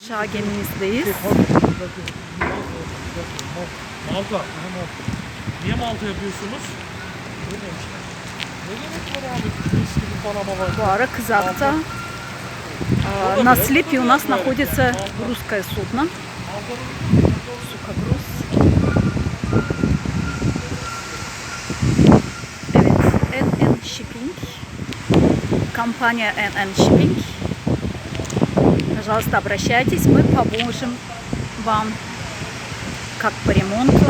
Aşağı gemimizdeyiz. Malta. Niye Malta yapıyorsunuz? Ne gerek var abi? Mis gibi Panama var. Bu ara Кызакта на сливе у нас находится русское судно. Сухогруз. Evet, NN Shipping. Компания NN Shipping. Пожалуйста, обращайтесь, мы поможем вам как по ремонту,